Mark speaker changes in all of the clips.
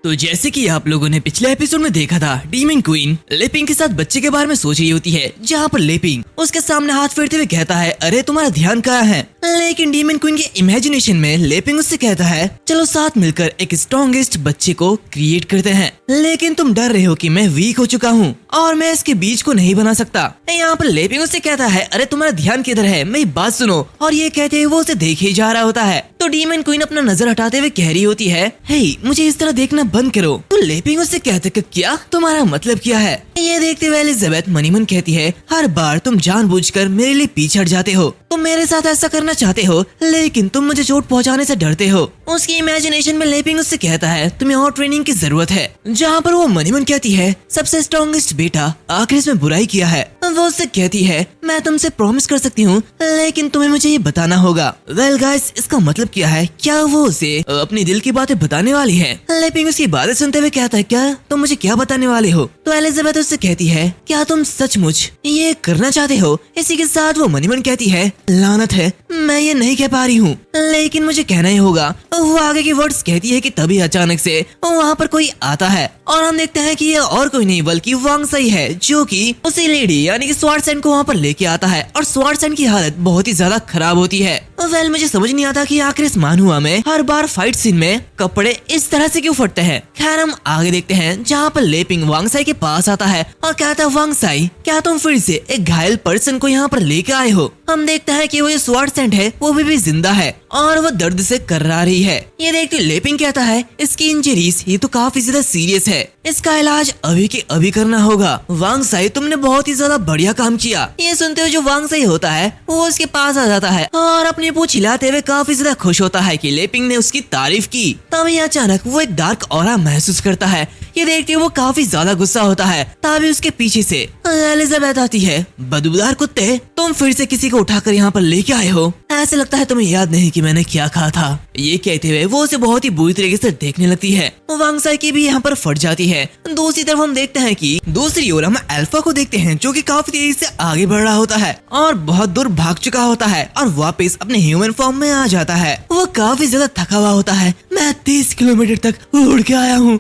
Speaker 1: तो जैसे कि आप लोगों ने पिछले एपिसोड में देखा था, डीमन क्वीन लेपिंग के साथ बच्चे के बारे में सोच रही होती है, जहाँ पर लेपिंग उसके सामने हाथ फेरते हुए कहता है, अरे तुम्हारा ध्यान कहाँ है। लेकिन डीमन क्वीन के इमेजिनेशन में लेपिंग उससे कहता है, चलो साथ मिलकर एक स्ट्रॉन्गेस्ट बच्चे को क्रिएट करते हैं। लेकिन तुम डर रहे हो कि मैं वीक हो चुका हूँ और मैं इसके बीज को नहीं बना सकता। यहाँ पर लेपिंग उससे कहता है, अरे तुम्हारा ध्यान किधर है, मेरी बात सुनो। और ये कहते हुए वो उसे देखे जा रहा होता है। तो डीमन क्वीन अपना नजर हटाते हुए कह रही होती है, हे मुझे इस तरह देखना बंद करो। तो लेपिंग उससे कहते कि क्या तुम्हारा मतलब क्या है। ये देखते हुए एलिजाबेथ मनी मन कहती है, हर बार तुम जानबूझकर मेरे लिए पीछे हट जाते हो। तुम मेरे साथ ऐसा करना चाहते हो लेकिन तुम मुझे चोट पहुंचाने से डरते हो। उसकी इमेजिनेशन में लेपिंग उससे कहता है, तुम्हें और ट्रेनिंग की जरूरत है। जहाँ पर वो मनी मन कहती है, सबसे स्ट्रॉन्गेस्ट बेटा आखिर इसमें बुराई किया है। वो उससे कहती है, मैं तुमसे प्रॉमिस कर सकती हूँ लेकिन तुम्हें मुझे ये बताना होगा। वेल गाइस, इसका मतलब क्या है? क्या वो उसे अपनी दिल की बातें बताने वाली है? लेपिंग उसकी बातें सुनते हुए कहता है, क्या तुम मुझे क्या बताने वाले हो? तो एलिजाबेथ उससे कहती है, क्या तुम सचमुच ये करना चाहते हो? इसी के साथ वो मनी मन कहती है, लानत है, मैं ये नहीं कह पा रही हूँ लेकिन मुझे कहना ही होगा। वो आगे की वर्ड्स कहती है कि तभी अचानक से वहाँ पर कोई आता है और हम देखते हैं कि ये और कोई नहीं बल्कि वांग साई है, जो कि उसी लेडी यानी कि स्वार्डसैंड को वहाँ पर लेके आता है। और स्वार्डसैंड की हालत बहुत ही ज्यादा खराब होती है। वेल मुझे समझ नहीं आता कि आखिर इस मानहुआ में हर बार फाइट सीन में कपड़े इस तरह से क्यों फटते हैं। खैर हम आगे देखते हैं, जहाँ पर लेपिंग वांग साई के पास आता है और कहता है, वांग साई क्या तुम फिर से एक घायल पर्सन को यहाँ पर लेके आए हो? हम देखते हैं कि वो जो स्वार्डसैंड है वो भी जिंदा है और वो दर्द से कर्रा रही है। ये देखते लेपिंग कहता है, इसकी इंजरीज ये तो काफी ज्यादा सीरियस है, इसका इलाज अभी के अभी करना होगा। वांग साई तुमने बहुत ही ज्यादा बढ़िया काम किया। ये सुनते हुए जो वांग साई होता है वो उसके पास आ जाता है और अपनी पूंछ हिलाते हुए काफी ज्यादा खुश होता है कि लेपिंग ने उसकी तारीफ की। तभी अचानक वो एक डार्क ऑरा महसूस करता है। ये देखते वो काफी ज्यादा गुस्सा होता है। तभी उसके पीछे से एलिजाबेथ आती है, बदबूदार कुत्ते तुम फिर से किसी को उठाकर यहाँ पर लेके आए हो, ऐसे लगता है तुम्हें याद नहीं कि मैंने क्या कहा था। ये कहते हुए वो उसे बहुत ही बुरी तरीके से देखने लगती है। वांग साई की भी यहाँ पर फट जाती है। दूसरी तरफ हम देखते हैं कि दूसरी ओर हम अल्फा को देखते हैं, जो कि काफी तेजी से आगे बढ़ रहा होता है और बहुत दूर भाग चुका होता है और वापस अपने ह्यूमन फॉर्म में आ जाता है। वो काफी ज्यादा थका हुआ होता है। मैं 30 किलोमीटर तक उड़ के आया हूँ,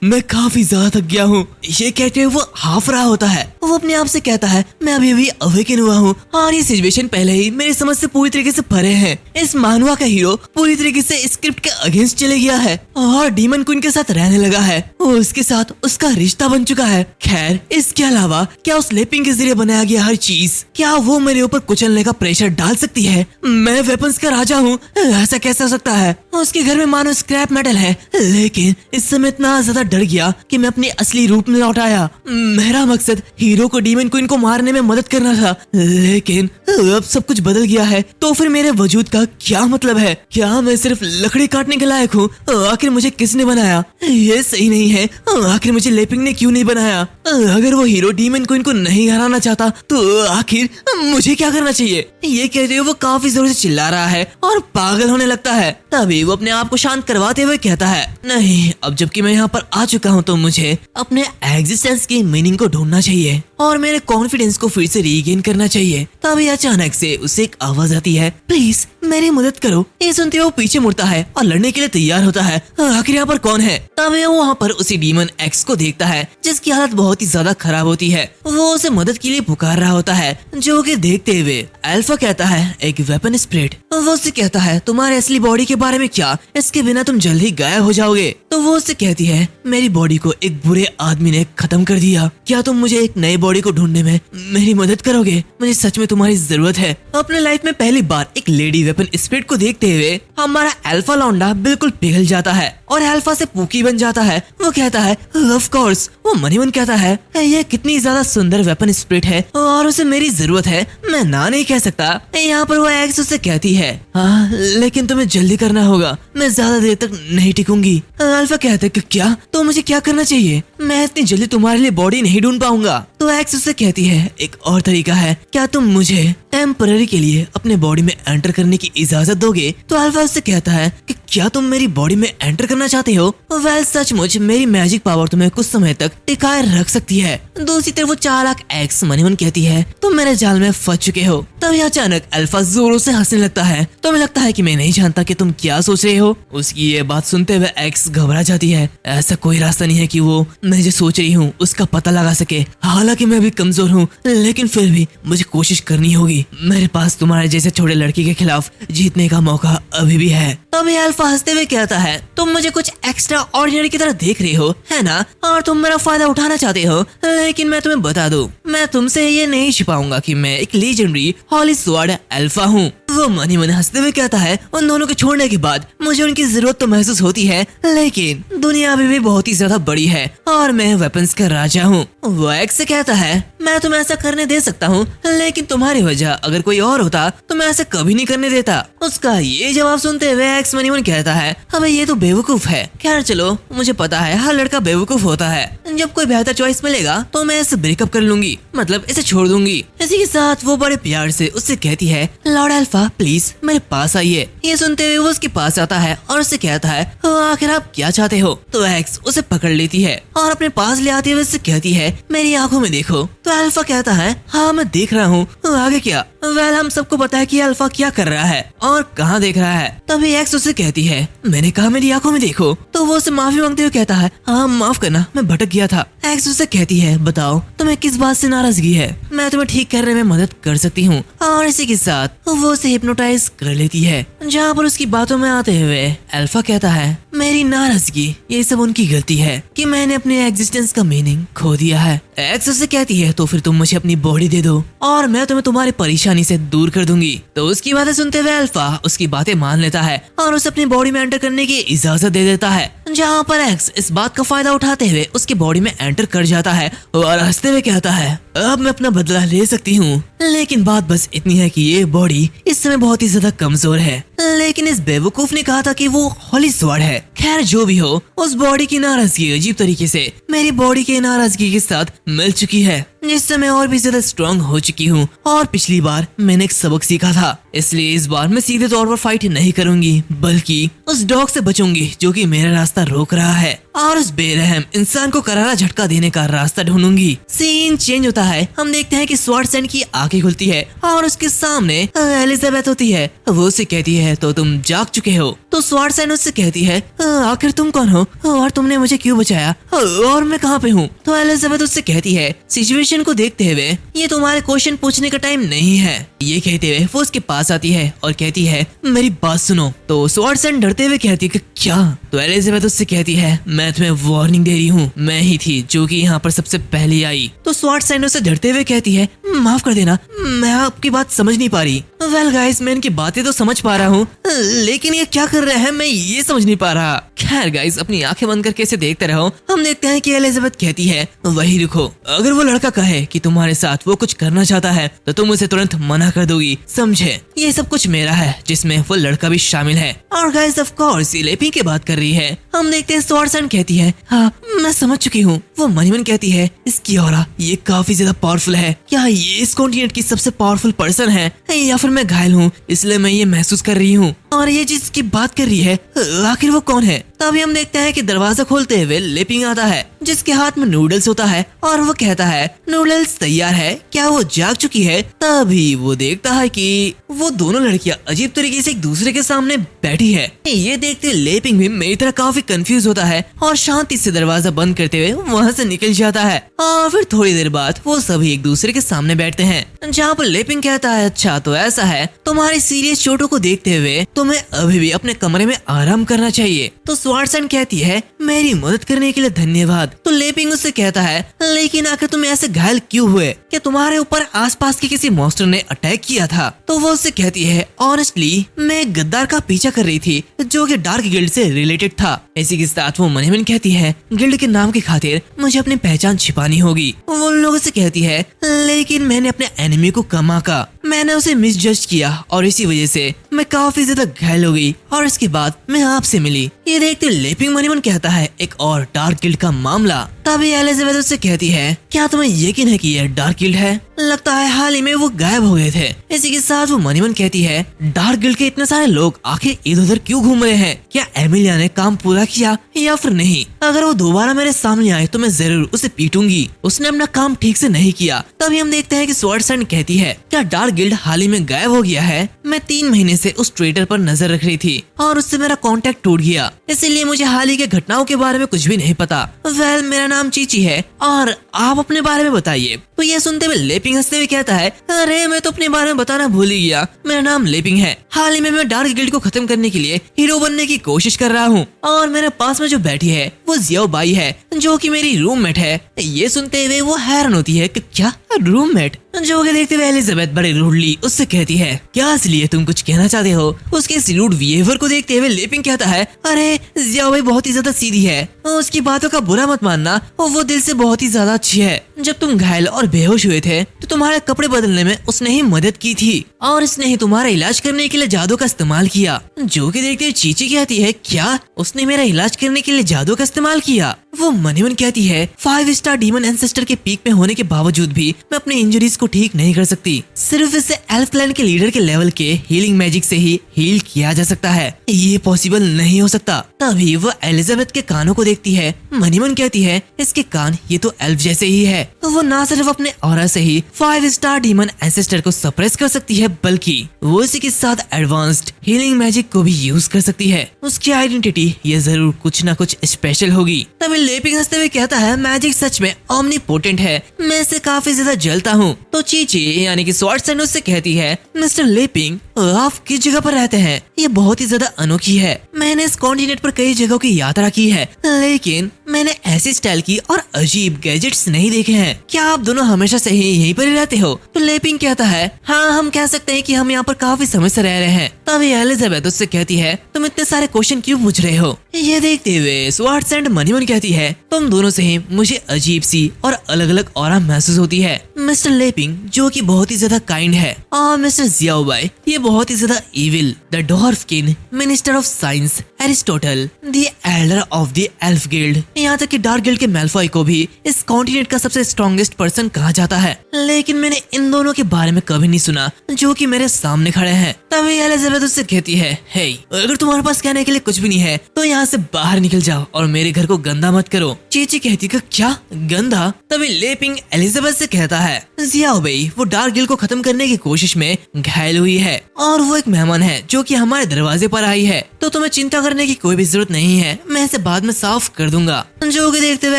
Speaker 1: मैं काफी ज्यादा थक गया हूँ। ये कहते हुए वो हाफ रहा होता है। वो अपने आप से कहता है, मैं अभी अभी अवेकन हुआ हूँ और ये सिचुएशन पहले ही मेरी समझ से पूरी तरीके से परे है। इस मानवा का हीरो पूरी तरीके से स्क्रिप्ट के अगेंस्ट चले गया है और डीमन क्वीन के साथ रहने लगा है। उसके साथ उसका रिश्ता बन चुका है। खैर इसके अलावा क्या उस लेपिंग के जरिए बनाया गया हर चीज, क्या वो मेरे ऊपर कुचलने का प्रेशर डाल सकती है? मैं वेपन्स का राजा हूँ, ऐसा कैसे हो सकता है? उसके घर में मानो स्क्रैप मेटल है, लेकिन इस समय इतना ज्यादा डर गया कि मैं अपने असली रूप में लौट आया। मेरा मकसद हीरो को डीमन क्वीन को मारने में मदद करना था, लेकिन अब सब कुछ बदल गया है। तो फिर मेरे वजूद का क्या मतलब है? क्या मैं सिर्फ लकड़ी काटने के लायक हूँ? आखिर मुझे किसने बनाया? ये सही नहीं है। आखिर मुझे लेपिंग ने क्यों नहीं बनाया? अगर वो हीरो डीमन क्वीन को नहीं हराना चाहता तो आखिर मुझे क्या करना चाहिए? ये कहते हुए वो काफी जोर से चिल्ला रहा है और पागल होने लगता है। तभी वो अपने आप को शांत करवाते हुए कहता है, नहीं, अब जबकि मैं यहाँ पर आ चुका हूँ तो मुझे अपने एग्जिस्टेंस की मीनिंग को ढूंढना चाहिए और मेरे कॉन्फिडेंस को फिर से रीगेन करना चाहिए। तभी अचानक से उसे एक आवाज आती है, प्लीज मेरी मदद करो। ये सुनते हुए वो पीछे मुड़ता है और लड़ने के लिए तैयार होता है। आखिर यहाँ पर कौन है? तभी वो वहाँ पर उसी डीमन एक्स को देखता है, जिसकी हालत बहुत ही ज्यादा खराब होती है। वो उसे मदद के लिए पुकार रहा होता है, जो कि देखते हुए अल्फा कहता है, एक वेपन स्प्रिट। वो उससे कहता है, तुम्हारे असली बॉडी के बारे में क्या? इसके बिना तुम जल्द ही गायब हो जाओगे। तो वो उससे कहती है, मेरी बॉडी को एक बुरे आदमी ने खत्म कर दिया, क्या तुम मुझे एक नई बॉडी को ढूंढने में मेरी मदद करोगे? मुझे सच में तुम्हारी जरूरत है। अपने लाइफ में पहली बार एक लेडी वेपन स्प्रिट को देखते हुए हमारा अल्फा लौंडा बिल्कुल पिघल जाता है और अल्फा से पूकी बन जाता है। वो कहता है, ऑफ कोर्स। वो मनी मन कहता है, ये कितनी ज्यादा सुंदर वेपन स्प्रिट है और उसे मेरी जरूरत है, मैं ना नहीं कह सकता। यहाँ पर वो एक्स उससे कहती है, हाँ लेकिन तुम्हें जल्दी करना होगा, मैं ज्यादा देर तक नहीं टिकूंगी। अल्फा कहता है कि क्या? तो मुझे क्या करना चाहिए? मैं इतनी जल्दी तुम्हारे लिए बॉडी नहीं ढूंढ पाऊंगा। तो एक्स उससे कहती है, एक और तरीका है, क्या तुम मुझे टेम्पररी के लिए अपने बॉडी में एंटर करने की इजाजत दोगे? तो अल्फा उससे कहता है कि क्या तुम मेरी बॉडी में एंटर करना चाहते हो? वेल सचमुच मेरी मैजिक पावर तुम्हें कुछ समय तक टिकाए रख सकती है। दूसरी तरफ वो चालाक एक्स मनीमन कहती है तुम मेरे जाल में फंस चुके हो। तभी अचानक अल्फा जोरों से हंसने लगता है। तुम्हें लगता है कि मैं नहीं जानता कि तुम क्या सोच रहे हो? उसकी ये बात सुनते हुए एक्स घबरा जाती है। ऐसा कोई रास्ता नहीं है कि वो मैं जो सोच रही हूँ उसका पता लगा सके। हालांकि मैं भी कमजोर हूँ, लेकिन फिर भी मुझे कोशिश करनी होगी। मेरे पास तुम्हारे जैसे छोटे लड़के के खिलाफ जीतने का मौका अभी भी है। तभी अल्फा हंसते हुए कहता है तुम मुझे कुछ एक्स्ट्रा ऑर्डिनरी की तरह देख रहे हो, है ना? और तुम मेरा फायदा उठाना चाहते हो। लेकिन मैं तुम्हें बता दूं, मैं तुमसे ये नहीं छिपाऊंगा कि मैं एक लीजेंडरी हॉली स्वॉर्ड अल्फा हूँ। वो मनी मन हंसते हुए कहता है उन दोनों को छोड़ने के बाद मुझे उनकी जरूरत तो महसूस होती है, लेकिन दुनिया अभी भी बहुत ही ज्यादा बड़ी है और मैं वेपन्स का राजा हूँ। वो एक्स से कहता है मैं तुम्हें ऐसा करने दे सकता हूँ, लेकिन तुम्हारी वजह अगर कोई और होता तो मैं ऐसा कभी नहीं करने देता। उसका ये जवाब सुनते हुए एक्स मनी मन कहता है अबे ये तो बेवकूफ है। खैर चलो, मुझे पता है हर लड़का बेवकूफ होता है। जब कोई बेहतर चॉइस मिलेगा तो मैं इसे ब्रेकअप कर लूंगी, मतलब इसे छोड़ दूंगी। इसी के साथ वो बड़े प्यार से उससे कहती है लॉर्ड अल्फा प्लीज मेरे पास आइए। ये सुनते हुए वो उसके पास आता है और उससे कहता है आखिर आप क्या चाहते हो? तो एक्स उसे पकड़ लेती है और अपने पास ले आते हुए उससे कहती है मेरी आंखों में देखो। तो अल्फा कहता है हाँ मैं देख रहा हूँ, आगे क्या? वेल हम सबको पता है कि अल्फा क्या कर रहा है और कहाँ देख रहा है। तभी एक्स उसे कहती है मैंने कहा मेरी आंखों में देखो। तो वो उसे माफी मांगते हुए कहता है हाँ माफ करना, मैं भटक गया था। एक्स उसे कहती है बताओ तुम्हें किस बात से नाराजगी है, मैं तुम्हें ठीक करने में मदद कर सकती हूँ। और इसी के साथ वो उसे हिप्नोटाइज कर लेती है। जहाँ पर उसकी बातों में आते हुए अल्फा कहता है मेरी नाराजगी ये सब उनकी गलती है कि मैंने अपने एग्जिस्टेंस का मीनिंग खो दिया है। एक्स उसे कहती है तो फिर तुम मुझे अपनी बॉडी दे दो और मैं तुम्हें तुम्हारी परेशानी से दूर कर दूंगी। तो उसकी बातें सुनते हुए अल्फा उसकी बातें मान लेता है और उसे अपनी बॉडी में एंटर करने की इजाजत दे देता है। जहाँ पर एक्स इस बात का फायदा उठाते हुए उसकी बॉडी में एंटर कर जाता है और हंसते हुए कहता है अब मैं अपना बदला ले सकती हूँ, लेकिन बात बस इतनी है कि ये बॉडी इस समय बहुत ही ज्यादा कमजोर है। लेकिन इस बेवकूफ ने कहा था कि वो हॉली स्वॉर्ड है। खैर जो भी हो, उस बॉडी की नाराजगी अजीब तरीके से मेरी बॉडी की नाराजगी के साथ मिल चुकी है, जिससे मैं और भी ज्यादा स्ट्रांग हो चुकी हूँ। और पिछली बार मैंने एक सबक सीखा था, इसलिए इस बार मैं सीधे तौर पर फाइट नहीं करूंगी, बल्कि उस डॉग से बचूंगी जो कि मेरा रास्ता रोक रहा है और उस बेरहम इंसान को करारा झटका देने का रास्ता ढूंढूंगी। सीन चेंज होता है, हम देखते हैं कि स्वॉर्ड सैंड की आंखें खुलती है और उसके सामने एलिजाबेथ होती है। वो उसे कहती है तो तुम जाग चुके हो? तो स्वॉर्ड सैंड उससे कहती है आखिर तुम कौन हो और तुमने मुझे क्यों बचाया और मैं कहाँ पे हूँ? तो एलिजाबेथ उससे कहती है सिचुएशन को देखते हुए ये तुम्हारे क्वेश्चन पूछने का टाइम नहीं है। ये कहते हुए वो उसके पास आती है और कहती है मेरी बात सुनो। तो स्वॉर्ड सैंड डरते हुए कहती है कि क्या? तो एलिजाबेथ उससे कहती है मैं तुम्हें वार्निंग दे रही हूँ, मैं ही थी जो कि यहाँ पर सबसे पहले आई। तो स्वॉर्ड सैंड उससे डरते हुए कहती है माफ कर देना, मैं आपकी बात समझ नहीं पा रही। वेल गाइस, मैं इनकी बातें तो समझ पा रहा हूँ, लेकिन ये क्या कर रहे हैं मैं ये समझ नहीं पा रहा। खैर गाइस, अपनी आंखें बंद करके इसे देखते रहो। हम देखते हैं कि एलिजाबेथ कहती है वही रुको, अगर वो लड़का कहे कि तुम्हारे साथ वो कुछ करना चाहता है तो तुम उसे तुरंत मना कर दोगी, समझे? ये सब कुछ मेरा है, जिसमें वो लड़का भी शामिल है। और गाइस ऑफ कोर्स ये लेपी की बात कर रही है। हम देखते हैं स्वॉर्ड सैंड कहती है हाँ मैं समझ चुकी हूँ। वो मनीमन कहती है इसकी ऑरा ये काफी ज्यादा पावरफुल है, क्या ये इस कॉन्टिनेंट की सबसे पावरफुल पर्सन है या फिर मैं घायल हूँ इसलिए मैं ये महसूस कर रही हूँ? और ये जिसकी बात कर रही है आखिर वो कौन है? तभी हम देखते हैं कि दरवाजा खोलते हुए लेपिंग आता है, जिसके हाथ में नूडल्स होता है और वो कहता है नूडल्स तैयार है, क्या वो जाग चुकी है? तभी वो देखता है कि वो दोनों लड़कियां अजीब तरीके से एक दूसरे के सामने बैठी है। ये देखते लेपिंग भी मेरी तरह काफी कंफ्यूज होता है और शांति से दरवाजा बंद करते हुए वहाँ से निकल जाता है। और फिर थोड़ी देर बाद वो सभी एक दूसरे के सामने बैठते हैं, जहाँ पर लेपिंग कहता है अच्छा तो ऐसा है, तुम्हारी सीरियस चोटों को देखते हुए तुम्हें अभी भी अपने कमरे में आराम करना चाहिए। तो स्वॉर्ड सैंड कहती है मेरी मदद करने के लिए धन्यवाद। तो लेपिंग उससे कहता है लेकिन आखिर तुम ऐसे घायल क्यों हुए? क्या तुम्हारे ऊपर आसपास के किसी मॉन्स्टर ने अटैक किया था? तो वो उससे कहती है ऑनेस्टली मैं एक गद्दार का पीछा कर रही थी जो कि डार्क गिल्ड से रिलेटेड था। इसी के साथ वो मनीमन कहती है गिल्ड के नाम की खातिर मुझे अपनी पहचान छिपानी होगी। वो लोगों से कहती है लेकिन मैंने अपने एनिमी को कम आंका, मैंने उसे मिसजज किया और इसी वजह से मैं काफी ज्यादा घायल हो गई और इसके बाद मैं आपसे मिली। ये देखते लेपिंग मनीमन कहता है एक और डार्क गिल्ड का मामला। तभी एलिजाबेथ उससे कहती है क्या तुम्हें यकीन है कि यह डार्क गिल्ड है? लगता है हाल ही में वो गायब हो गए थे। इसी के साथ वो मनीमन कहती है, डार्क गिल्ड के इतने सारे लोग आखिर इधर उधर क्यों घूम रहे हैं? क्या एमिलिया ने काम पूरा किया या फिर नहीं? अगर वो दोबारा मेरे सामने आए तो मैं जरूर उसे पीटूंगी। उसने अपना काम ठीक से नहीं किया। तभी हम देखते हैं कि स्वॉर्डसैंड कहती है, क्या डार्क गिल्ड हाल ही में गायब हो गया है? मैं 3 महीने से उस ट्रेडर पर नजर रख रही थी और उससे मेरा कांटेक्ट टूट गया, इसीलिए मुझे हाल ही के घटनाओं के बारे में कुछ भी नहीं पता। वेल, मेरा नाम चीची है और आप अपने बारे में बताइए। तो ये सुनते हुए लेपिंग हंसते हुए कहता है, अरे मैं तो अपने बारे में बताना भूल ही गया। मेरा नाम लेपिंग है। हाल ही में मैं डार्क गिल्ड को खत्म करने के लिए हीरो बनने की कोशिश कर रहा हूँ और मेरे पास में जो बैठी है वो जियाओ बाई है, जो कि मेरी रूममेट है। ये सुनते हुए वो हैरान होती है कि क्या रूममेट? जो कि देखते हुए एलिजाबेथ बड़े रूडली उससे कहती है, क्या इसलिए तुम कुछ कहना चाहते हो? उसके इस रूड बिहेवियर को देखते हुए लेपिंग कहता है, अरे जियाओ बाई बहुत ही ज्यादा सीधी है, उसकी बातों का बुरा मत मानना, वो दिल से बहुत ही ज्यादा अच्छी है। जब तुम घायल और बेहोश हुए थे तो तुम्हारे कपड़े बदलने में उसने ही मदद की थी और इसने ही तुम्हारा इलाज करने के लिए जादू का इस्तेमाल किया। जो कि देखते हुए चीची कहती है, क्या उसने मेरा इलाज करने के लिए जादू का इस्तेमाल किया? वो मनीमन कहती है, 5 स्टार डीमन एंसेस्टर के पीक में होने के बावजूद भी मैं अपनी इंजरीज को ठीक नहीं कर सकती। सिर्फ इसे एल्फ क्लैन के लीडर के लेवल के हीलिंग मैजिक से ही हील किया जा सकता है। ये पॉसिबल नहीं हो सकता। तभी वो एलिजाबेथ के कानों को देखती है। मनीमन कहती है, इसके कान ये तो एल्फ जैसे ही है। वो ना सिर्फ अपने ऑरा से ही 5 स्टार डीमन एंसेस्टर को सप्रेस कर सकती है, बल्कि वो इसी के साथ एडवांस्ड हीलिंग मैजिक को भी यूज कर सकती है। उसकी आइडेंटिटी ये जरूर कुछ ना कुछ स्पेशल होगी। तभी लेपिंग हंसते हुए कहता है, मैजिक सच में ओमनीपोटेंट है, मैं इससे काफी ज्यादा जलता हूँ। तो चीची यानी कि स्वॉर्डसैंड उससे कहती है, मिस्टर लेपिंग आप किस जगह पर रहते हैं? ये बहुत ही ज्यादा अनोखी है। मैंने इस कॉन्टिनेंट पर कई जगहों की यात्रा की है, लेकिन मैंने ऐसी स्टाइल की और अजीब गैजेट्स नहीं देखे हैं। क्या आप दोनों हमेशा से ही यहीं पर ही रहते हो? तो लेपिंग कहता है, हाँ हम कह सकते हैं कि हम यहाँ पर काफी समय से रह रहे हैं। तभी एलिजाबेथ उससे कहती है, तुम इतने सारे क्वेश्चन क्यों पूछ रहे हो? ये देखते हुए स्वॉर्डसैंड मनीमन कहती है, तुम दोनों से ही मुझे अजीब सी और अलग अलग ऑरा महसूस होती है। मिस्टर लेपिंग जो कि बहुत ही ज्यादा काइंड है और मिस्टर जियाओ बाई ये बहुत ही ज्यादा evil. The dwarf king, minister of science, Aristotle, the Elder of the elf guild, यहाँ तक कि डार्क गिल्ड के मेल्फॉय को भी इस कॉन्टिनेंट का सबसे स्ट्रॉन्गेस्ट पर्सन कहा जाता है। लेकिन मैंने इन दोनों के बारे में कभी नहीं सुना जो कि मेरे सामने खड़े हैं। तभी एलिजाबेथ उससे कहती है, हे अगर तुम्हारे पास कहने के लिए कुछ भी नहीं है तो यहाँ से बाहर निकल जाओ और मेरे घर को गंदा मत करो। चीची कहती है, क्या गंदा? तभी लेपिंग एलिजाबेथ से कहता है, जियाओ बाई वो डार्क गिल्ड को खत्म करने की कोशिश में घायल हुई है और वो एक मेहमान है जो कि हमारे दरवाजे पर आई है, तो तुम्हें चिंता करने की कोई भी जरूरत नहीं है, मैं इसे बाद में साफ कर दूंगा। जो कि देखते हुए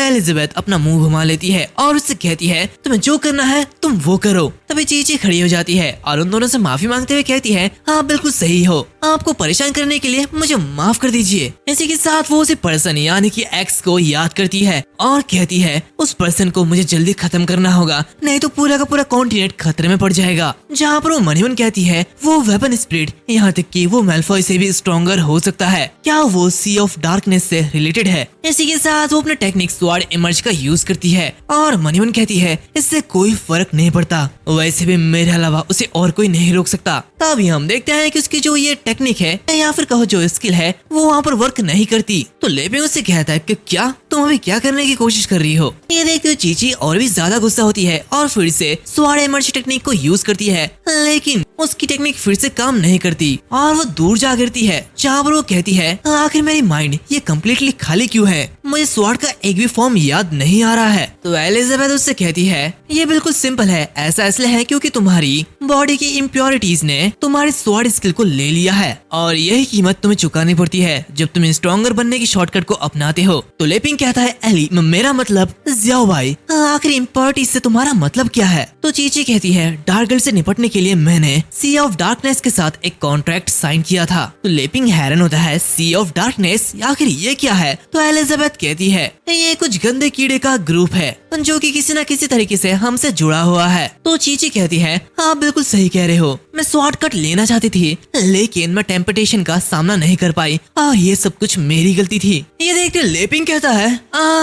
Speaker 1: एलिजाबेथ अपना मुंह घुमा लेती है और उससे कहती है, तुम्हें जो करना है तुम वो करो। तभी चीची खड़ी हो जाती है और उन दोनों से माफी मांगते हुए कहती है, हाँ बिल्कुल सही हो, आपको परेशान करने के लिए मुझे माफ कर दीजिए। इसी के साथ वो उसी पर्सन यानी कि एक्स को याद करती है और कहती है, उस पर्सन को मुझे जल्दी खत्म करना होगा, नहीं तो पूरा का पूरा कॉन्टिनेंट खतरे में पड़ जाएगा। जहाँ पर वो मनीमन कहती है, वो वेपन स्पिरिट यहाँ तक कि वो मेल्फॉय से भी स्ट्रॉन्गर हो सकता है, क्या वो सी ऑफ डार्कनेस से रिलेटेड है? इसी के साथ वो अपने टेक्निक स्वॉर्ड इमर्ज का यूज करती है और मनीमन कहती है, इससे कोई फर्क नहीं पड़ता, वैसे भी मेरे अलावा उसे और कोई नहीं रोक सकता। तभी हम देखते हैं कि उसकी जो ये टेक्निक है या फिर कहो जो स्किल है वो वहाँ पर वर्क नहीं करती। तो लेपिंग उससे कहता है कि क्या तुम अभी क्या करने की कोशिश कर रही हो? ये देखते हुए चीची और भी ज्यादा गुस्सा होती है और फिर से स्वॉर्ड इमर्ज टेक्निक को यूज करती है, लेकिन उसकी टेक्निक फिर से काम नहीं करती और वो दूर जा गिरती है। जहाँ पर वो कहती है, आखिर मेरी माइंड ये कम्प्लीटली खाली क्यों है? मुझे स्वॉर्ड का एक भी फॉर्म याद नहीं आ रहा है। तो एलिजाबेथ उससे कहती है, ये बिल्कुल सिंपल है, ऐसा इसलिए है क्योंकि तुम्हारी बॉडी की इम्प्योरिटीज ने तुम्हारी स्वॉर्ड स्किल को ले लिया है और यही कीमत तुम्हें चुकानी पड़ती है जब तुम स्ट्रॉन्गर बनने की शॉर्टकट को अपनाते हो। तो लेपिंग कहता है, एली मेरा मतलब जियाओ बाई, आखिर इम्प्योरिटीज से तुम्हारा मतलब क्या है? तो चीची कहती है, डार्क गिल्ड से निपटने के लिए मैंने सी ऑफ डार्कनेस के साथ एक कॉन्ट्रैक्ट साइन किया था। तो लेपिंग हैरान होता है, सी ऑफ डार्कनेस आखिर ये क्या है? तो एलिजाबेथ कहती है, ये कुछ गंदे कीड़े का ग्रुप है जो कि किसी न किसी तरीके से हमसे जुड़ा हुआ है। तो चीची कहती है, आप बिल्कुल सही कह रहे हो, मैं शॉर्टकट लेना चाहती थी लेकिन मैं टेम्पटेशन का सामना नहीं कर पाई, ये सब कुछ मेरी गलती थी। ये देखते लेपिंग कहता है,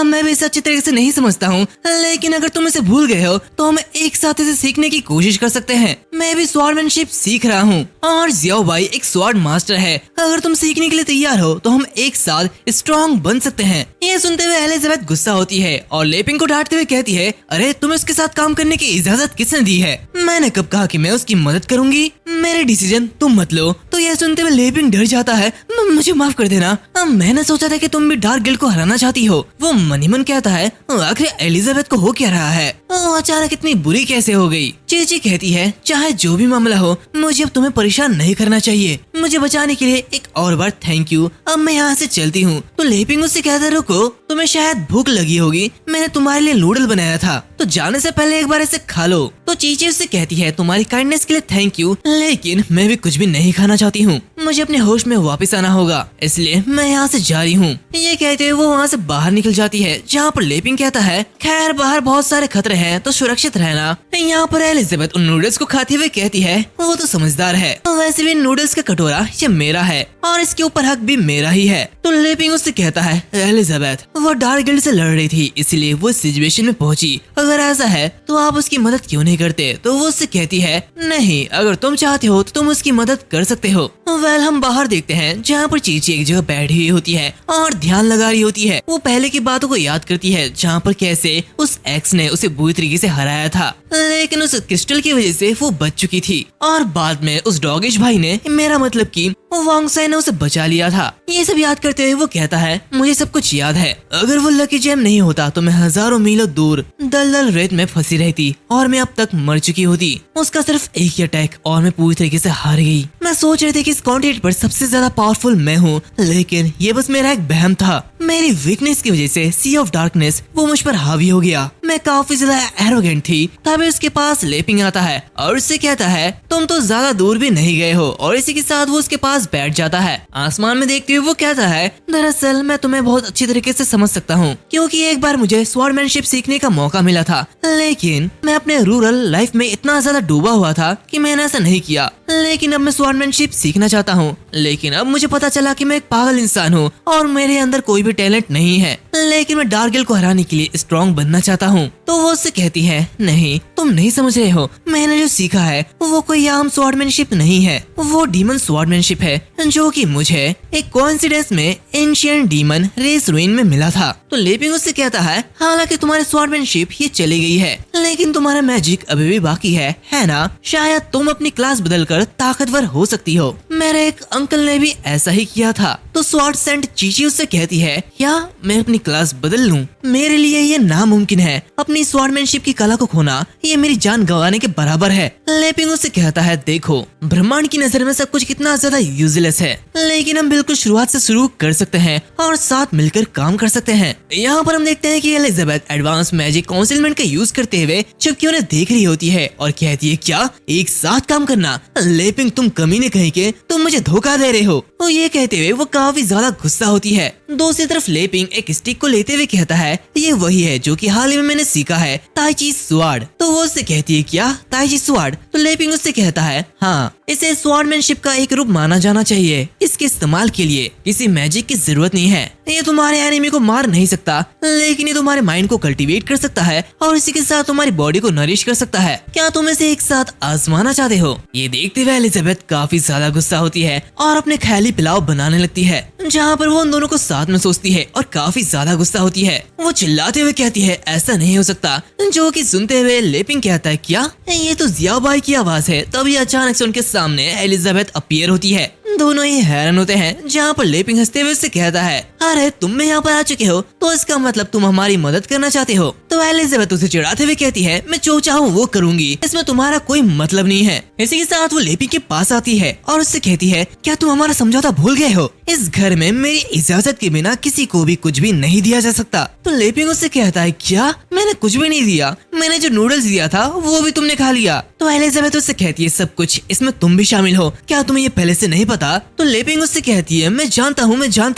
Speaker 1: मैं भी इसे अच्छी तरीके से नहीं समझता हूँ, लेकिन अगर तुम इसे भूल गए हो तो हम एक साथ इसे सीखने की कोशिश कर सकते हैं। मैं भी स्वॉर्डमैनशिप सीख रहा हूँ और जियाओ बाई एक स्वॉर्ड मास्टर है, अगर तुम सीखने के लिए तैयार हो तो हम एक साथ स्ट्रॉन्ग बन सकते हैं। ये सुनते हुए एलिजाबेथ गुस्सा होती है और लेपिंग को डांटते हुए हुए कहती है, अरे तुम्हें उसके साथ काम करने की इजाजत किसने दी है? मैंने कब कहा कि मैं उसकी मदद करूंगी? मेरे डिसीजन तुम मत लो। तो यह सुनते हुए लेपिंग डर जाता है। मुझे माफ कर देना, मैंने सोचा था कि तुम भी डार्क गिल्ड को हराना चाहती हो। वो मनी मन कहता है, आखिर एलिजाबेथ को हो क्या रहा है? अचानक इतनी बुरी कैसे हो गई? चीची कहती है, चाहे जो भी मामला हो, मुझे अब तुम्हें परेशान नहीं करना चाहिए। मुझे बचाने के लिए एक और बार थैंक यू। अब मैं यहाँ से चलती हूँ। तो लेपिंग उससे कहता, रुको, तुम्हें शायद भूख लगी होगी, मैंने तुम्हारे लिए नूडल बनाया था, तो जाने से पहले एक बार इसे खा लो। तो चीची उससे कहती है, तुम्हारी काइंडनेस के लिए थैंक यू, लेकिन मैं भी कुछ भी नहीं खाना चाहती हूँ। मुझे अपने होश में वापस आना होगा, इसलिए मैं यहाँ से जा रही हूँ। ये कहते हुए वो वहाँ से बाहर निकल जाती है, जहाँ पर लेपिंग कहता है, खैर बाहर बहुत सारे खतरे हैं, तो सुरक्षित रहना। यहाँ पर एलिजाबेथ उन नूडल्स को खाते हुए कहती है, वो तो समझदार है, वैसे भी नूडल्स का कटोरा ये मेरा है और इसके ऊपर हक भी मेरा ही है। तो लेपिंग उससे कहता है, एलिजाबेथ वो डार्क गिल्ड से लड़ रही थी, इसलिए वो सिचुएशन में पहुंची। अगर ऐसा है तो आप उसकी मदद क्यों नहीं करते? तो वो उससे कहती है, नहीं, अगर तुम चाहते हो तो तुम उसकी मदद कर सकते हो। वेल, हम बाहर देखते हैं, जहाँ पर चीची एक जगह बैठी हुई होती है और ध्यान लगा रही होती है। वो पहले की बातों को याद करती है, जहाँ पर कैसे उस एक्स ने उसे बुरी तरीके से हराया था, लेकिन उस क्रिस्टल की वजह से वो बच चुकी थी। और बाद में उस डॉगिश भाई ने, मेरा मतलब कि वांगसाई ने उसे बचा लिया था। ये सब याद करते हुए वो कहता है, मुझे सब कुछ याद है। अगर वो लकी जेम नहीं होता तो मैं हजारों मीलों दूर दलदल रेत में फंसी रहती और मैं अब तक मर चुकी होती। उसका सिर्फ एक ही अटैक और मैं पूरी तरीके से हार गई। मैं सोच रही थी कि इस कॉन्टिनेंट पर सबसे ज्यादा पावरफुल मैं हूँ, लेकिन ये बस मेरा एक वहम था। मेरी वीकनेस की वजह से सी ऑफ डार्कनेस वो मुझ पर हावी हो गया। मैं काफी ज्यादा एरोगेंट थी। तभी उसके पास लेपिंग आता है और उससे कहता है, तुम तो ज्यादा दूर भी नहीं गए हो, और इसी के साथ वो उसके पास बैठ जाता है। आसमान में देखते हुए वो कहता है, दरअसल मैं तुम्हें बहुत अच्छी तरीके से समझ सकता हूँ, क्योंकि एक बार मुझे स्वॉर्डमैनशिप सीखने का मौका मिला था, लेकिन मैं अपने रूरल लाइफ में इतना ज्यादा डूबा हुआ था कि मैंने ऐसा नहीं किया। लेकिन अब मैं स्वॉर्डमैनशिप सीखना चाहता हूँ, लेकिन अब मुझे पता चला कि मैं एक पागल इंसान हूँ और मेरे अंदर कोई भी टैलेंट नहीं है, लेकिन मैं डार्क गिल्ड को हराने के लिए स्ट्रॉन्ग बनना चाहता हूँ। तो वो उससे कहती है, नहीं, तुम नहीं समझ रहे हो, मैंने जो सीखा है वो कोई आम स्वॉर्डमैनशिप नहीं है, वो डीमन स्वॉर्डमैनशिप है, जो कि मुझे एक कोइंसिडेंस में एंशिएंट डीमन रेस रूइन में मिला था। तो लेपिंग उससे कहता है, हालांकि तुम्हारी स्वॉर्डमैनशिप ये चली गई है, लेकिन तुम्हारा मैजिक अभी भी बाकी है ना? शायद तुम अपनी क्लास बदलकर ताकतवर हो सकती हो। मेरे एक अंकल ने भी ऐसा ही किया था। तो स्वॉर्ड सेंट चीची उससे कहती है, क्या मैं अपनी क्लास बदल लूं? मेरे लिए ये नामुमकिन है। अपनी स्वॉर्डमैनशिप की कला को खोना ये मेरी जान गंवाने के बराबर है। लेपिंग उससे कहता है, देखो, ब्रह्मांड की नजर में सब कुछ कितना ज्यादा यूजलेस है, लेकिन हम बिल्कुल शुरुआत से शुरू कर सकते हैं और साथ मिलकर काम कर सकते हैं। यहाँ पर हम देखते हैं कि एलिजाबेथ एडवांस मैजिक काउंसिलमेंट का यूज करते हुए चुपके उन्हें देख रही होती है और कहती है, क्या एक साथ काम करना? लेपिंग, तुम कमीने कहीं के, तुम मुझे धोखा दे रहे हो। तो ये कहते हुए वो काफी ज्यादा गुस्सा होती है। दूसरी तरफ लेपिंग एक स्टिक को लेते हुए कहता है, ये वही है जो कि हाल ही में मैंने सीखा है, ताइची स्वार्ड। तो वो उससे कहती है, क्या ताइची स्वार्ड? तो लेपिंग उससे कहता है, हाँ, इसे स्वॉर्डमैनशिप का एक रूप माना जाना चाहिए। इसके इस्तेमाल के लिए किसी मैजिक की जरूरत नहीं है। ये तुम्हारे एनिमी को मार नहीं सकता, लेकिन ये तुम्हारे माइंड को कल्टीवेट कर सकता है और इसी के साथ तुम्हारी बॉडी को नरिश कर सकता है। क्या तुम इसे एक साथ आजमाना चाहते हो? ये देखते हुए एलिजाबेथ काफी ज्यादा गुस्सा होती है और अपने ख्याली पुलाव बनाने लगती है, जहाँ पर वो उन दोनों को साथ में सोचती है और काफी ज्यादा गुस्सा होती है। वो चिल्लाते हुए कहती है, ऐसा नहीं हो सकता, जो कि सुनते हुए लेपिंग कहता है, क्या ये तो जियाबाई की आवाज है। तभी अचानक से उनके सामने एलिजाबेथ अपीयर होती है। दोनों ही हैरान होते हैं, जहाँ पर लेपिंग हंसते हुए उससे कहता है, अरे तुम भी यहाँ पर आ चुके हो, तो इसका मतलब तुम हमारी मदद करना चाहते हो। तो एलिजाबेथ उसे चिढ़ाते हुए कहती है, मैं जो चाहूँ वो करूंगी, इसमें तुम्हारा कोई मतलब नहीं है। इसी के साथ वो लेपिंग के पास आती है और उससे कहती है, क्या तुम हमारा समझौता भूल गए हो? इस घर में मेरी इजाजत के बिना किसी को भी कुछ भी नहीं दिया जा सकता। तो लेपिंग उससे कहता है, क्या? मैंने कुछ भी नहीं दिया, मैंने जो नूडल्स दिया था वो भी तुमने खा लिया। तो एलिजाबेथ उससे कहती है, सब कुछ, इसमें तुम भी शामिल हो, क्या तुम्हें ये पहले से नहीं पता? तो लेपिंग उससे कहती है, मैं जानता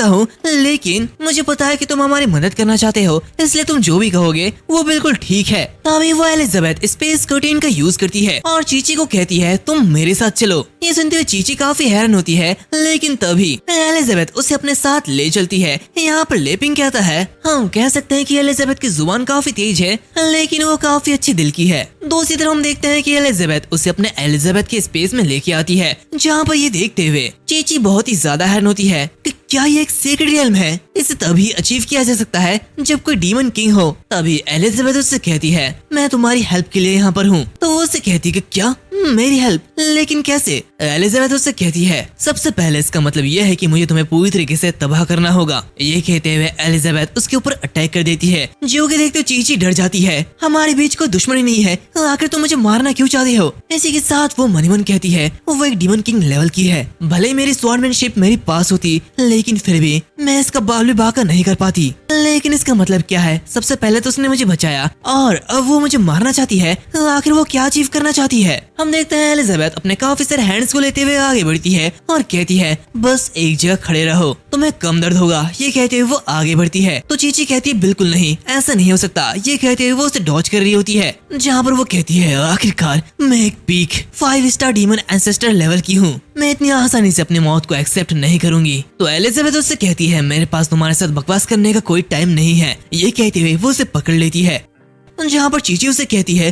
Speaker 1: हूँ, लेकिन मुझे पता है कि तुम हमारी मदद करना चाहते हो, इसलिए तुम जो भी कहोगे वो बिल्कुल ठीक है। तभी वो एलिजाबेथ स्पेस कर्टेन का यूज करती है और चीची को कहती है, तुम मेरे साथ चलो। ये सुनते हुए चीची काफी हैरान होती है, लेकिन तभी एलिजाबेथ उसे अपने साथ ले चलती है। यहाँ पर लेपिंग कहता है, हम कह सकते हैं कि एलिजाबेथ की जुबान काफी तेज है, लेकिन वो काफी अच्छी दिल की है। दूसरी तरफ हम देखते हैं कि एलिजाबेथ उसे अपने एलिजाबेथ के स्पेस में लेके आती है, जहाँ पर ये देखते हुए चीची बहुत ही ज्यादा हैरान होती है कि क्या ये एक सीक्रेट रियल्म है? इसे तभी अचीव किया जा सकता है जब कोई डीमन किंग हो। तभी एलिजाबेथ उससे कहती है मैं तुम्हारी हेल्प के लिए यहाँ पर हूँ। तो वो उससे कहती है कि क्या मेरी हेल्प, लेकिन कैसे? एलिजाबेथ उससे कहती है सबसे पहले इसका मतलब यह है कि मुझे तुम्हें पूरी तरीके से तबाह करना होगा। ये कहते हुए एलिजाबेथ उसके ऊपर अटैक कर देती है, जो कि देखते चीची डर जाती है। हमारे बीच कोई दुश्मनी नहीं है, आखिर तुम मुझे मारना क्यों चाहते हो? इसी के साथ वो मन कहती है वो एक डीमन किंग लेवल की है। भले मेरी स्वॉर्डमैनशिप मेरी पास होती, लेकिन फिर भी मैं इसका बाल भी बाका नहीं कर पाती। लेकिन इसका मतलब क्या है? सबसे पहले तो उसने मुझे बचाया और अब वो मुझे मारना चाहती है। आखिर वो क्या अचीव करना चाहती है? हम देखते हैं एलिजाबेथ अपने काफी सारे हैंड्स को लेते हुए आगे बढ़ती है और कहती है बस एक जगह खड़े रहो, तुम्हें कम दर्द होगा। ये कहते हुए वो आगे बढ़ती है तो चीची कहती है बिल्कुल नहीं, ऐसा नहीं हो सकता। ये कहते हुए वो उसे डॉज कर रही होती है, जहाँ पर वो कहती है आखिरकार मैं एक peak 5 star demon ancestor level की हूँ, मैं इतनी आसानी से अपनी मौत को एक्सेप्ट नहीं करूंगी। तो एलिजाबेथ उससे कहती है मेरे पास तुम्हारे साथ बकवास करने का कोई टाइम नहीं है। ये कहते हुए वो उसे पकड़ लेती है, जहाँ पर चीची उसे कहती है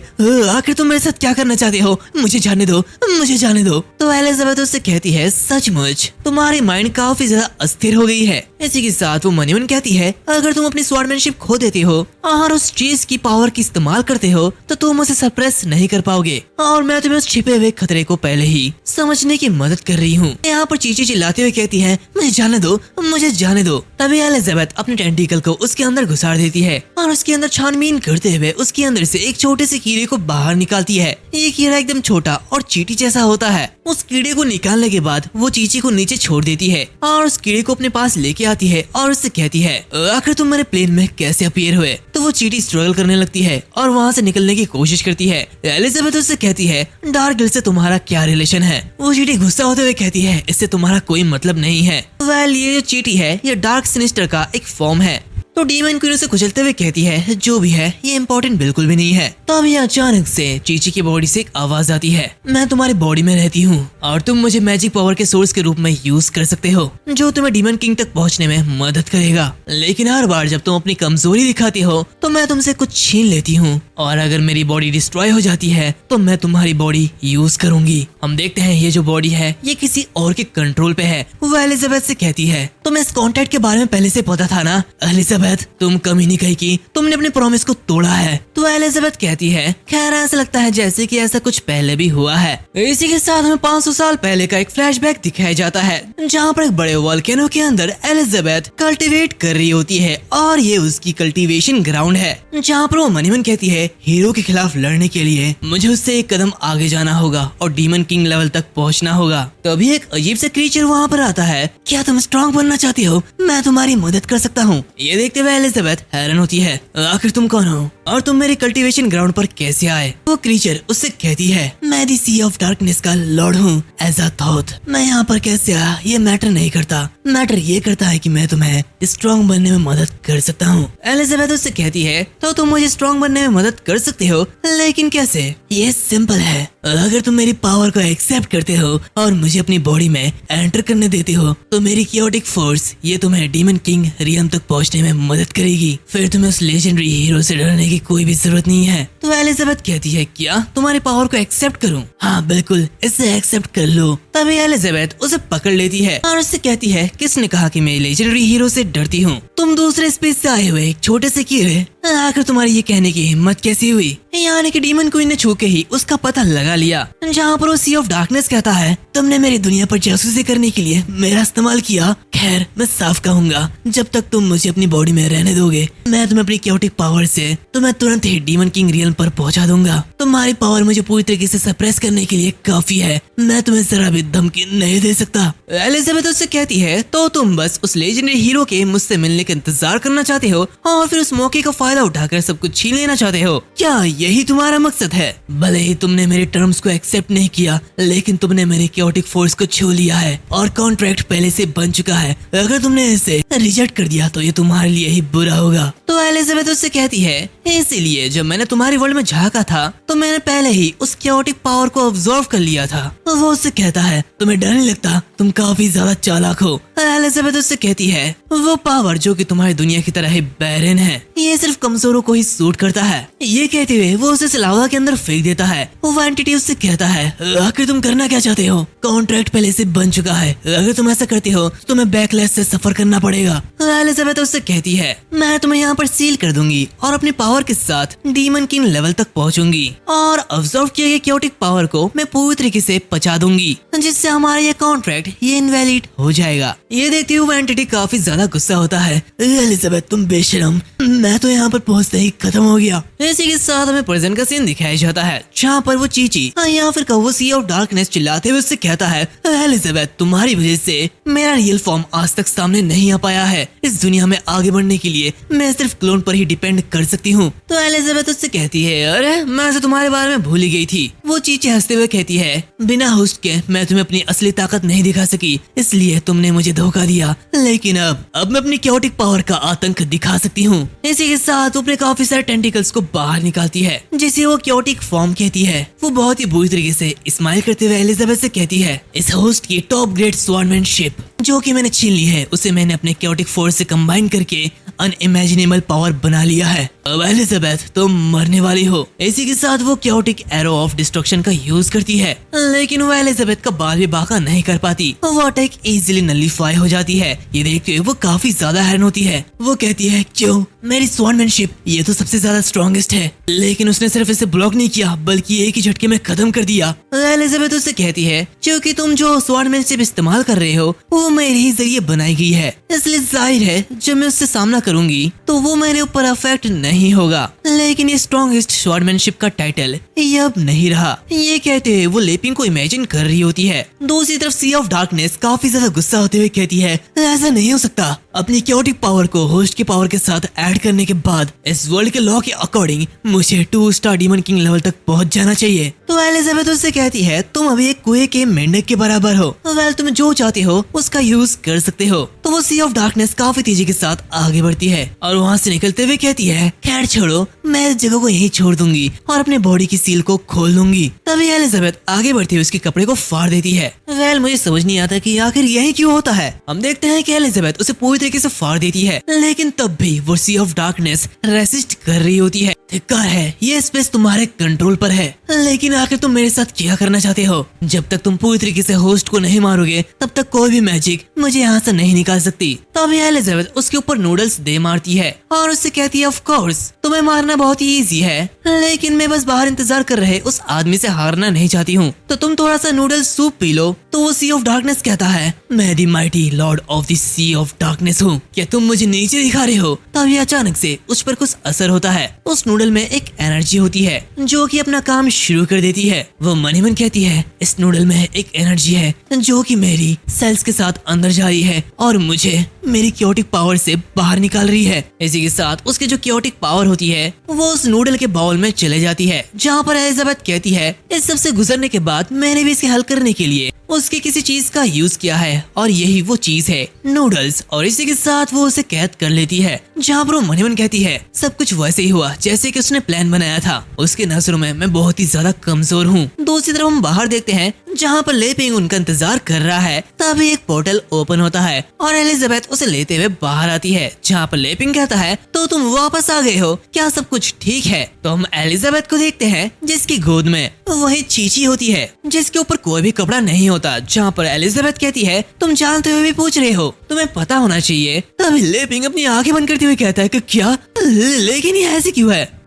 Speaker 1: आखिर तुम मेरे साथ क्या करना चाहते हो? मुझे जाने दो, मुझे जाने दो। तो एलिजाबेथ उससे कहती है सचमुच तुम्हारी माइंड काफी ज्यादा अस्थिर हो गई है। इसी के साथ वो मन कहती है अगर तुम अपनी स्वॉर्डमैनशिप खो देते हो और उस चीज की पावर की इस्तेमाल करते हो तो तुम उसे सप्रेस नहीं कर पाओगे, और मैं तुम्हें उस छिपे हुए खतरे को पहले ही समझने की मदद कर रही हूँ। यहाँ पर चीची चिल्लाते हुए कहती है मुझे जाने दो, मुझे जाने दो। तभी एलिजाबेथ अपने टेंटिकल को उसके अंदर घुसाड़ देती है और उसके अंदर छानबीन करते हुए उसके अंदर से एक छोटे से कीड़े को बाहर निकालती है। ये कीड़ा एकदम छोटा और चींटी जैसा होता है। उस कीड़े को निकालने के बाद वो चीची को नीचे छोड़ देती है और उस कीड़े को अपने पास लेके आती है और उससे कहती है आखिर तुम मेरे प्लेन में कैसे अपीयर हुए? तो वो चींटी स्ट्रगल करने लगती है और वहाँ से निकलने की कोशिश करती है। एलिजाबेथ उससे कहती है डार्क गिल्ड से तुम्हारा क्या रिलेशन है? वो चींटी गुस्सा होते हुए कहती है इससे तुम्हारा कोई मतलब नहीं है। वेल ये जो चींटी है ये डार्क सिनिस्टर का एक फॉर्म है। तो डीमन क्वीन उसे कुचलते हुए कहती है जो भी है ये इम्पोर्टेंट बिल्कुल भी नहीं है। तभी अचानक से चीची की बॉडी से एक आवाज आती है मैं तुम्हारी बॉडी में रहती हूँ और तुम मुझे मैजिक पावर के सोर्स के रूप में यूज कर सकते हो, जो तुम्हें डीमन किंग तक पहुँचने में मदद करेगा। लेकिन हर बार जब तुम अपनी कमजोरी दिखाती हो तो मैं तुमसे कुछ छीन लेती हूँ, और अगर मेरी बॉडी डिस्ट्रॉय हो जाती है तो मैं तुम्हारी बॉडी यूज करूंगी। हम देखते हैं ये जो बॉडी है ये किसी और के कंट्रोल पे है। वो एलिजाबेथ से कहती है तुम्हें इस कॉन्ट्रैक्ट के बारे में पहले से पता था ना? एलिजाबेथ तुम कमी नहीं कही कि तुमने अपने प्रॉमिस को तोड़ा है। तो एलिजाबेथ कहती है खैर ऐसा लगता है जैसे कि ऐसा कुछ पहले भी हुआ है। इसी के साथ हमें 500 साल पहले का एक फ्लैशबैक दिखाया जाता है, जहाँ पर एक बड़े वॉल्केनो के अंदर एलिजाबेथ कल्टीवेट कर रही होती है और ये उसकी कल्टीवेशन ग्राउंड है, जहाँ पर वो मन कहती है हीरो के खिलाफ लड़ने के लिए मुझे उससे एक कदम आगे जाना होगा और डीमन किंग लेवल तक पहुँचना होगा। तभी एक अजीब सा क्रीचर वहाँ पर आता है। क्या तुम स्ट्रॉन्ग बनना चाहती हो? मैं तुम्हारी मदद कर सकता हूँ। ये देखते हुए एलिजाबेथ हैरान होती है आखिर तुम कौन हो और तुम मेरे कल्टीवेशन ग्राउंड पर कैसे आए? वो क्रीचर उससे कहती है मैं दी सी ऑफ डार्कनेस का लॉर्ड हूँ एज अ थॉट। मैं यहाँ पर कैसे आया ये मैटर नहीं करता, मैटर ये करता है कि मैं तुम्हें स्ट्रॉन्ग बनने में मदद कर सकता हूँ। एलिजाबेथ उससे कहती है तो तुम मुझे स्ट्रॉन्ग बनने में मदद कर सकते हो, लेकिन कैसे? ये सिंपल है, अगर तुम मेरी पावर को एक्सेप्ट करते हो और मुझे अपनी बॉडी में एंटर करने देते हो तो मेरी कियोटिक फोर्स ये तुम्हें डीमन किंग रियम तक पहुँचने में मदद करेगी। फिर तुम्हें उस लेजेंडरी हीरो से डरने की कोई भी जरूरत नहीं है। तो एलिजाबेथ कहती है क्या तुम्हारी पावर को एक्सेप्ट करूं? हाँ बिल्कुल, इसे एक्सेप्ट कर लो। तभी एलिजाबेथ उसे पकड़ लेती है और उससे कहती है किसने कहा कि मैं लेजेंडरी हीरो से डरती हूँ? तुम दूसरे स्पेस से आए हुए एक छोटे से कीड़े, आखिर तुम्हारी ये कहने की हिम्मत कैसी हुई? यानी कि डीमन क्वीन ने छू के ही उसका पता लगा लिया, जहाँ पर वो सी ऑफ डार्कनेस कहता है तुमने मेरी दुनिया पर जासूसी करने के लिए मेरा इस्तेमाल किया। खैर मैं साफ कहूंगा जब तक तुम मुझे अपनी बॉडी में रहने दोगे मैं तुम्हें अपनी क्योटिक पावर से तुम्हें तुरंत ही डीमन किंग रियम पर पहुंचा दूंगा। तुम्हारी पावर मुझे पूरी तरीके से सप्रेस करने के लिए काफी है, मैं तुम्हें जरा भी धमकी नहीं दे सकता। एलिजाबेथ उससे कहती है तो तुम बस उस लेजेंडरी हीरो के मुझसे मिलने का इंतजार करना चाहते हो और फिर उस मौके का फायदा उठाकर सब कुछ छीन लेना चाहते हो? क्या यही तुम्हारा मकसद है? भले ही तुमने मेरे टर्म्स को एक्सेप्ट नहीं किया, लेकिन तुमने मेरे क्योटिक फोर्स को छू लिया है और कॉन्ट्रैक्ट पहले से बन चुका है। अगर तुमने इसे रिजेक्ट कर दिया तो ये तुम्हारे लिए ही बुरा होगा। तो एलिजाबेथ उससे कहती है इसीलिए जब मैंने तुम्हारी वर्ल्ड में झांका था तो मैंने पहले ही उस क्योटिक पावर को ऑब्जर्व कर लिया था। तो वो उससे कहता है तुम्हें डर नहीं लगता? तुम काफी ज्यादा चालाक हो। एलिजाबेथ उससे कहती है वो पावर जो कि तुम्हारी दुनिया की तरह ही बैरन है ये सिर्फ कमजोरों को ही सूट करता है। ये कहते हुए वो उसे लावा के अंदर फेंक देता है। वो एंटिटी उससे कहता है, आखिर तुम करना क्या चाहते हो? कॉन्ट्रैक्ट पहले से बन चुका है, अगर तुम ऐसा करते हो तो तुम्हें बैकलैश से सफर करना पड़ेगा। एलिजाबेथ उससे कहती है, मैं तुम्हें यहाँ पर सील कर दूंगी और अपने पावर के साथ डीमन किंग लेवल तक पहुँचूंगी और ऑब्जर्व किए गए क्योटिक पावर को मैं पूरी तरीके से पचा दूंगी, जिससे हमारा ये कॉन्ट्रैक्ट ये इनवैलिड हो जाएगा। ये देखते हुए एंटिटी काफी ज्यादा गुस्सा होता है। एलिजाबेथ तुम बेशरम, मैं तो यहाँ पर पहुँचते ही खत्म हो गया। इसी के साथ हमें प्रेजेंट का सीन दिखाया जाता है, जहाँ पर वो चीची या फिर कहो सी ऑफ डार्कनेस चिल्लाते हुए उससे कहता है, एलिजाबेथ तुम्हारी वजह से मेरा रियल फॉर्म आज तक सामने नहीं आ पाया है। इस दुनिया में आगे बढ़ने के लिए मैं सिर्फ क्लोन पर ही डिपेंड कर सकती हूँ। तो एलिजाबेथ उससे कहती है, अरे मैं तो तुम्हारे बारे में भूल ही गई थी। वो चीची हंसते हुए कहती है, बिना होस्ट के मैं तुम्हें अपनी असली ताकत नहीं दिखा सकी, इसलिए तुमने मुझे धोखा दिया, लेकिन अब मैं अपनी क्योटिक पावर का आतंक दिखा सकती हूँ। इसी के साथ वो अपने काफी सारे टेंटिकल्स को बाहर निकालती है, जिसे वो क्योटिक फॉर्म कहती है। वो बहुत ही बुरी तरीके से स्माइल करते हुए एलिजाबेथ से कहती है, इस होस्ट की टॉप ग्रेड स्वॉर्डमैनशिप जो कि मैंने छीन ली है, उसे मैंने अपने क्योटिक फोर्स से कंबाइन करके अनइमेजिनेबल पावर बना लिया है। अब एलिजाबेथ तुम मरने वाली हो। इसी के साथ वो क्योटिक एरो ऑफ डिस्ट्रक्शन का यूज करती है, लेकिन वो एलिजाबेथ का बाल भी बाका नहीं कर पाती। वो अटैक इजीली नलिफाई हो जाती है। ये देखते हुए वो काफी ज्यादा हैरान होती है। वो कहती है, क्यों? मेरी स्वॉर्डमैनशिप ये तो सबसे ज्यादा स्ट्रॉन्गेस्ट है, लेकिन उसने सिर्फ इसे ब्लॉक नहीं किया बल्कि एक ही झटके में खत्म कर दिया। एलिजाबेथ उससे कहती है, क्योंकि तुम जो स्वॉर्डमैनशिप इस्तेमाल कर रहे हो वो मेरे ही जरिए बनाई गई है, इसलिए जाहिर है जब मैं उससे सामना करूंगी तो वो मेरे ऊपर अफेक्ट नहीं होगा। लेकिन ये स्ट्रॉन्गेस्ट स्वॉर्डमैनशिप का टाइटल ये अब नहीं रहा। ये कहते हुए वो लेपिंग को इमेजिन कर रही होती है। दूसरी तरफ सी ऑफ डार्कनेस काफी ज्यादा गुस्सा होते हुए कहती है, ऐसा नहीं हो सकता। अपनी क्योटिक पावर को होस्ट की पावर के साथ ऐड करने के बाद इस वर्ल्ड के लॉ के अकॉर्डिंग मुझे 2 स्टार डीमन किंग लेवल तक पहुंच जाना चाहिए। तो एलिजाबेथ उससे कहती है, तुम अभी एक कुएं के मेंढक के बराबर हो। वेल तुम जो चाहते हो उसका यूज कर सकते हो। तो वो सी ऑफ डार्कनेस काफी तेजी के साथ आगे बढ़ती है और वहाँ से निकलते हुए कहती है, खैर छोड़ो, मैं इस जगह को यहीं छोड़ दूंगी और अपने बॉडी की सील को खोल दूंगी। तभी एलिजाबेथ आगे बढ़ती हुए उसके कपड़े को फाड़ देती है। वेल मुझे समझ नहीं आता कि आखिर यही क्यों होता है। हम देखते हैं कि एलिजाबेथ उसे पूरी तरीके से फाड़ देती है, लेकिन तब भी वो सी ऑफ डार्कनेस रेसिस्ट कर रही होती है। धिक्कार है, ये स्पेस तुम्हारे कंट्रोल पर है, लेकिन आखिर तुम मेरे साथ क्या करना चाहते हो? जब तक तुम पूरी तरीके से होस्ट को नहीं मारोगे तब तक कोई भी मैजिक मुझे यहाँ से नहीं निकाल सकती। तभी एलिजाबेथ उसके ऊपर नूडल्स दे मारती है और उससे कहती है, ऑफ कोर्स तुम्हें मारना बहुत ही इजी है, लेकिन मैं बस बाहर इंतजार कर रहे उस आदमी से हारना नहीं चाहती हूँ, तो तुम थोड़ा सा नूडल्स सूप पी लो। तो वो सी ऑफ डार्कनेस कहता है, मैं the mighty lord of the sea of darkness हूँ, क्या तुम मुझे नीचे दिखा रहे हो? तभी अचानक से उस पर कुछ असर होता है। उस नूडल में एक एनर्जी होती है जो कि अपना काम शुरू कर देती है। वो मन ही मन कहती है, इस नूडल में एक एनर्जी है जो कि मेरी सेल्स के साथ अंदर जा रही है और मुझे मेरी क्योटिक पावर से बाहर निकाल रही है। इसी के साथ उसकी जो क्योटिक पावर होती है वो उस नूडल के बाउल में चले जाती है, जहाँ पर एलिजाबेथ कहती है, इस सब से गुजरने के बाद मैंने भी इसे हल करने के लिए उसके किसी चीज का यूज किया है और यही वो चीज है, नूडल्स। और इसी के साथ वो उसे कैद कर लेती है, जहाँ पर वो मन ही मन कहती है, सब कुछ वैसे ही हुआ जैसे कि उसने प्लान बनाया था। उसके नजरों में मैं बहुत ही ज्यादा कमजोर हूँ। दूसरी तरफ हम बाहर देखते हैं, जहाँ पर लेपिंग उनका इंतजार कर रहा है। तभी एक पोर्टल ओपन होता है और एलिजाबेथ उसे लेते हुए बाहर आती है, जहाँ पर लेपिंग कहता है, तो तुम वापस आ गए हो, क्या सब कुछ ठीक है? तो हम एलिजाबेथ को देखते हैं, जिसकी गोद में वही चीची होती है, जिसके ऊपर कोई भी कपड़ा नहीं होता। जहाँ पर एलिजाबेथ कहती है, तुम जानते हुए भी पूछ रहे हो, तुम्हें पता होना चाहिए। तभी लेपिंग अपनी आंखें बंद करते हुए कहता है कि क्या, लेकिन ये ऐसे क्यों है?